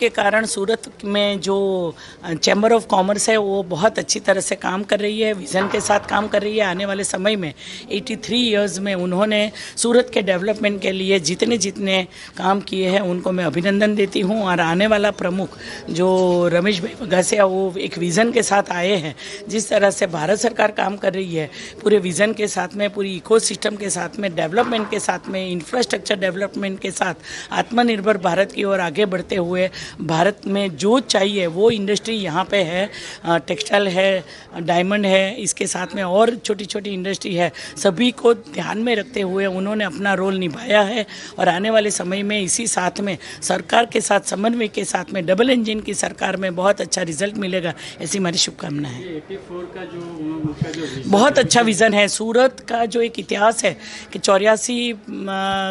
के कारण सूरत में जो चैम्बर ऑफ कॉमर्स है वो बहुत अच्छी तरह से काम कर रही है, विज़न के साथ काम कर रही है। आने वाले समय में 83 इयर्स में उन्होंने सूरत के डेवलपमेंट के लिए जितने जितने काम किए हैं उनको मैं अभिनंदन देती हूँ। और आने वाला प्रमुख जो रमेश भाई बगासिया वो एक विज़न के साथ आए हैं। जिस तरह से भारत सरकार काम कर रही है पूरे विज़न के साथ में, पूरी इकोसिस्टम के साथ में, डेवलपमेंट के साथ में, इंफ्रास्ट्रक्चर डेवलपमेंट के साथ आत्मनिर्भर भारत की ओर आगे बढ़ते हुए भारत में जो चाहिए वो इंडस्ट्री यहाँ पे है। टेक्सटाइल है, डायमंड है, इसके साथ में और छोटी छोटी इंडस्ट्री है। सभी को ध्यान में रखते हुए उन्होंने अपना रोल निभाया है और आने वाले समय में इसी साथ में सरकार के साथ समन्वय के साथ में डबल इंजन की सरकार में बहुत अच्छा रिजल्ट मिलेगा, ऐसी हमारी शुभकामना है। 84 का जो बहुत अच्छा विज़न है। सूरत का जो एक इतिहास है कि 84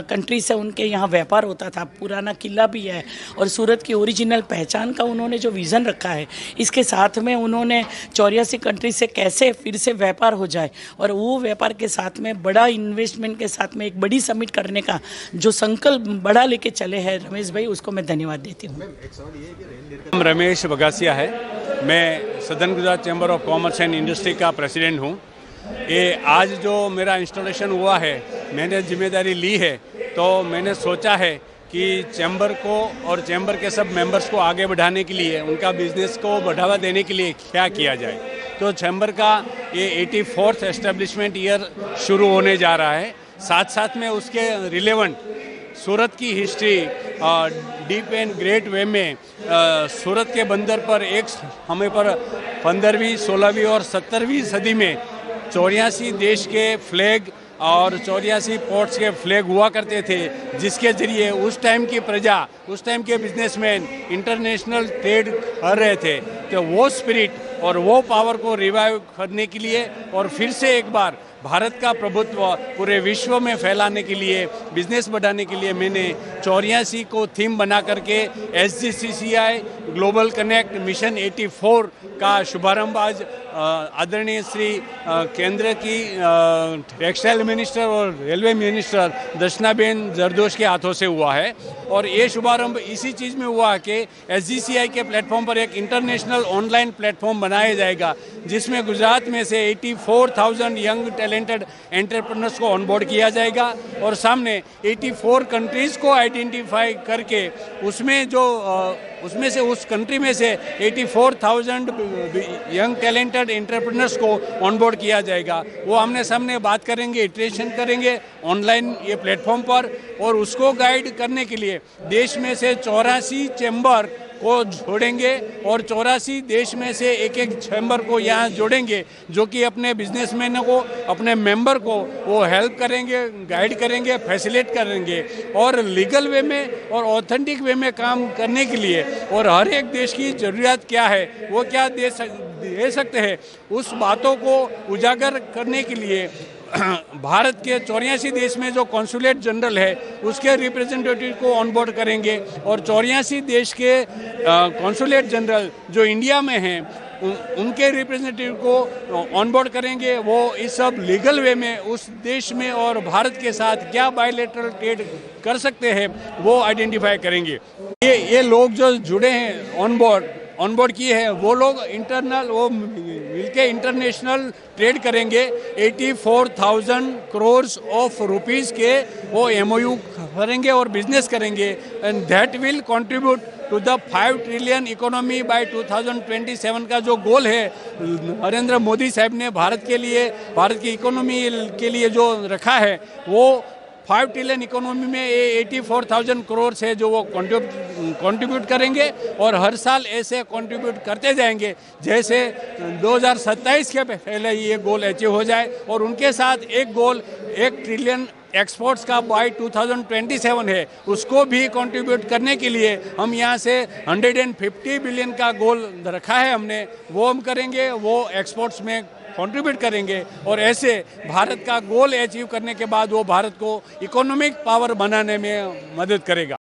कंट्री से उनके यहाँ व्यापार होता था, पुराना किला भी है और सूरत की ओरिजिनल पहचान का उन्होंने जो विज़न रखा है, इसके साथ में उन्होंने 84 कंट्री से कैसे फिर से व्यापार हो जाए और वो व्यापार के साथ में बड़ा इन्वेस्टमेंट के साथ में एक बड़ी समिट करने का जो संकल्प बड़ा लेके चले हैं रमेश भाई, उसको मैं धन्यवाद देती हूँ। रमेश बगासिया है, मैं southern Gujarat chamber of commerce and industry का प्रेसिडेंट हूँ। ये आज जो मेरा इंस्टॉलेशन हुआ है, मैंने जिम्मेदारी ली है, तो मैंने सोचा है कि चैम्बर को और चैम्बर के सब मेंबर्स को आगे बढ़ाने के लिए, उनका बिजनेस को बढ़ावा देने के लिए क्या किया जाए। तो चैम्बर का ये 84th एस्टेब्लिशमेंट ईयर शुरू होने जा रहा है। साथ साथ में उसके रिलेवेंट सूरत की history deep and great way में सूरत के बंदर पर एक हमें पर 15वीं, 16वीं और 17वीं सदी में 84 देश के फ्लैग और 84 पोर्ट्स के फ्लैग हुआ करते थे, जिसके ज़रिए उस टाइम की प्रजा, उस टाइम के बिजनेसमैन इंटरनेशनल ट्रेड कर रहे थे। तो वो स्पिरिट और वो पावर को रिवाइव करने के लिए और फिर से एक बार भारत का प्रभुत्व पूरे विश्व में फैलाने के लिए, बिजनेस बढ़ाने के लिए मैंने 84 को थीम बना करके SGCCI ग्लोबल कनेक्ट मिशन 84 का शुभारंभ आज आदरणीय श्री केंद्र की टेक्सटाइल मिनिस्टर और रेलवे मिनिस्टर दर्शनाबेन जरदोश के हाथों से हुआ है। और ये शुभारंभ इसी चीज़ में हुआ कि SGCI के प्लेटफॉर्म पर एक इंटरनेशनल ऑनलाइन प्लेटफॉर्म बनाया जाएगा, जिसमें गुजरात में से 84,000 यंग टैलेंटेड एंटरप्रेन्योर्स को ऑनबोर्ड किया जाएगा और सामने 84 कंट्रीज़ को आइडेंटिफाई करके उसमें से उस कंट्री में से 84,000 यंग टैलेंटेड एंटरप्रेन्योर्स को ऑनबोर्ड किया जाएगा। वो आमने सामने बात करेंगे, इटरेशन करेंगे ऑनलाइन ये प्लेटफॉर्म पर, और उसको गाइड करने के लिए देश में से 84 चैम्बर को जोड़ेंगे और 84 देश में से एक एक चैम्बर को यहाँ जोड़ेंगे, जो कि अपने बिजनेसमैनों को, अपने मेंबर को वो हेल्प करेंगे, गाइड करेंगे, फैसिलिटेट करेंगे और लीगल वे में और ऑथेंटिक वे में काम करने के लिए, और हर एक देश की ज़रूरियात क्या है, वो क्या दे सकते हैं, उस बातों को उजागर करने के लिए भारत के 84 देश में जो कॉन्सुलेट जनरल है उसके रिप्रेजेंटेटिव को ऑनबोर्ड करेंगे और 84 देश के कॉन्सुलेट जनरल जो इंडिया में हैं उनके रिप्रेजेंटेटिव को ऑनबोर्ड करेंगे। वो इस सब लीगल वे में उस देश में और भारत के साथ क्या बायलैटरल ट्रेड कर सकते हैं वो आइडेंटिफाई करेंगे। ये लोग जो जुड़े हैं ऑनबोर्ड किए हैं, वो लोग वो मिलके इंटरनेशनल ट्रेड करेंगे। 84,000 करोड़ ऑफ रुपीस के वो MOU करेंगे और बिजनेस करेंगे, and that will contribute to the 5 trillion economy by 2027 का जो गोल है नरेंद्र मोदी साहब ने भारत की इकोनॉमी के लिए जो रखा है, वो 5 ट्रिलियन इकोनॉमी में 84,000 करोड़ है जो वो कंट्रीब्यूट करेंगे और हर साल ऐसे कंट्रीब्यूट करते जाएंगे जैसे 2027 के पहले ये गोल अचीव हो जाए। और उनके साथ एक गोल 1 ट्रिलियन एक्सपोर्ट्स का बाय 2027 है, उसको भी कंट्रीब्यूट करने के लिए हम यहाँ से 150 बिलियन का गोल रखा है हमने, वो हम करेंगे, वो एक्सपोर्ट्स में कंट्रीब्यूट करेंगे और ऐसे भारत का गोल अचीव करने के बाद वो भारत को इकोनॉमिक पावर बनाने में मदद करेगा।